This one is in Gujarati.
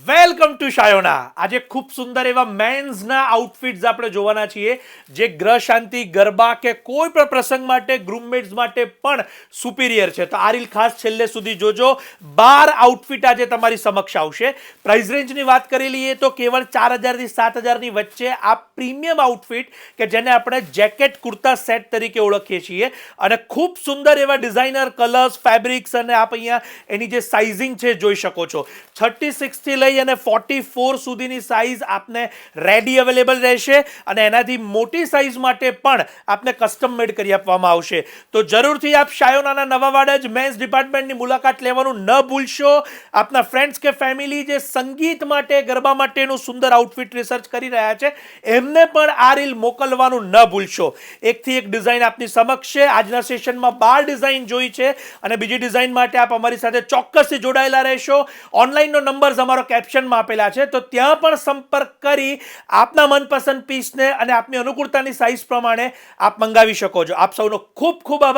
Welcome to Shayona. આજે ખૂબ સુંદર એવા મેન્સના આઉટફિટ્સ આપણે જોવાના છીએ જે ગ્રહ શાંતિ, ગરબા કે કોઈ પણ પ્રસંગ માટે, ગ્રૂમમેટ્સ માટે પણ સુપિરિયર છે. તો આ રીલ ખાસ છેલ્લે સુધી જોજો. 12 આઉટફિટ આજે તમારી સમક્ષ આવશે. પ્રાઇસ રેન્જની વાત કરી લઈએ તો કેવળ 4000 થી 7000 ની વચ્ચે આ પ્રીમિયમ આઉટફિટ કે જેને આપણે જેકેટ કુર્તા સેટ તરીકે ઓળખીએ છીએ અને ખૂબ સુંદર એવા ડિઝાઇનર કલર્સ, ફેબ્રિક્સ અને આપ અહીંયા એની જે સાઇઝિંગ છે જોઈ શકો છો. 36 થી લઈ અને 44 સુધીની સાઇઝ આપને રેડી અવેલેબલ રહેશે અને એનાથી મોટી સાઇઝ માટે પણ આપને કસ્ટમ મેડ કરી આપવામાં આવશે. તો જરૂરથી આપ શાયોનાના નવાવાડા જ મેન્સ ડિપાર્ટમેન્ટની મુલાકાત લેવાનું ન ભૂલશો. આપના ફ્રેન્ડ્સ કે ફેમિલી જે સંગીત માટે, ગરબા માટેનું સુંદર આઉટફિટ રિસર્ચ કરી રહ્યા છે એમને પણ આ રીલ મોકલવાનું ન ભૂલશો. એકથી એક ડિઝાઇન આપની સમક્ષ છે. આજના સેશનમાં 12 ડિઝાઇન જોઈ છે અને બીજી ડિઝાઇન માટે આપ અમારી સાથે ચોક્કસથી જોડાયેલા રહેશો. ઓનલાઈનનો નંબર અમારો કેપ્શનમાં આપેલા છે, તો ત્યાં પણ સંપર્ક કરી આપના મનપસંદ પીસને અને આપની અનુકૂળતાની સાઇઝ પ્રમાણે આપ મંગાવી શકો છો. આપ સૌનો ખૂબ ખૂબ આભાર.